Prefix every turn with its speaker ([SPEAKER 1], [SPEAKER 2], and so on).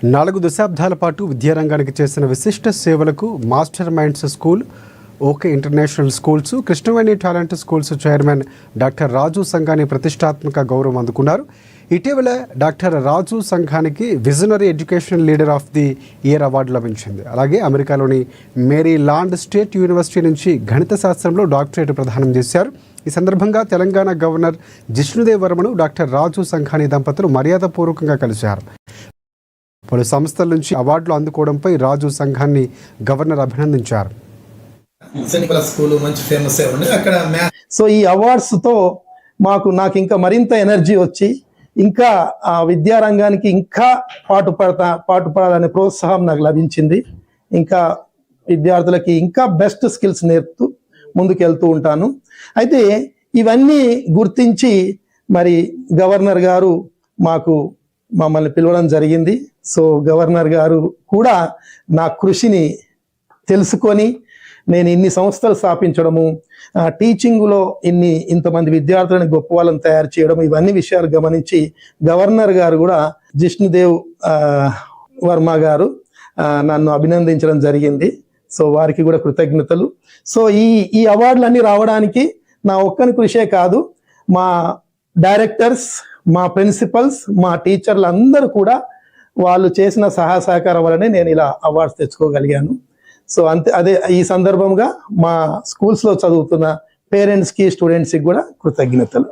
[SPEAKER 1] 4 దశాబ్దాల పాటు విద్యారంగానికి చేసిన విశిష్ట సేవలకు master minds school, okay international schools, Krishnaveni talent schools chairman doctor Raju Sanghani ప్రతిష్టాత్మక గౌరవం అందుకున్నారు. ఇటీవల డాక్టర్ రాజు సంఘానికి visionary educational leader of the year award లభించింది. అలాగే అమెరికాలోని మేరీ లాండ్ స్టేట్ యూనివర్సిటీ నుంచి గణిత శాస్త్రంలో డాక్టరేట్ ప్రదానం చేశారు. ఈ సందర్భంగా తెలంగాణ గవర్నర్ జిష్ణుదేవ్ వర్మను డాక్టర్ రాజు సంఘాని దంపతులు మర్యాదపూర్వకంగా కలిశారు. పలు సంస్థల నుంచి అవార్డులు అందుకోవడంపై రాజు సంఘాన్ని గవర్నర్ అభినందించారు.
[SPEAKER 2] సో ఈ అవార్డ్స్తో నాకు ఇంకా మరింత ఎనర్జీ వచ్చి ఇంకా ఆ విద్యారంగానికి ఇంకా పాటుపడాలనే ప్రోత్సాహం నాకు లభించింది. ఇంకా విద్యార్థులకి ఇంకా బెస్ట్ స్కిల్స్ నేర్పుతూ ముందుకెళ్తూ ఉంటాను. అయితే ఇవన్నీ గుర్తించి మరి గవర్నర్ గారు మమ్మల్ని పిలవడం జరిగింది. సో గవర్నర్ గారు కూడా నా కృషిని తెలుసుకొని నేను ఇన్ని సంస్థలు స్థాపించడము, టీచింగ్లో ఇంతమంది విద్యార్థులను గొప్ప వాళ్ళని తయారు చేయడం, ఇవన్నీ విషయాలు గమనించి గవర్నర్ గారు కూడా జిష్ణుదేవ్ వర్మ గారు నన్ను అభినందించడం జరిగింది. సో వారికి కూడా కృతజ్ఞతలు. సో ఈ అవార్డులన్నీ రావడానికి నా ఒక్కని కృషే కాదు, మా డైరెక్టర్స్, మా ప్రిన్సిపల్స్, మా టీచర్లు అందరూ కూడా వాళ్ళు చేసిన సహాయ సహకారం వల్లనే నేను ఇలా అవార్డ్స్ తెచ్చుకోగలిగాను. సో అదే ఈ సందర్భంగా మా స్కూల్స్లో చదువుతున్న పేరెంట్స్కి, స్టూడెంట్స్కి కూడా కృతజ్ఞతలు.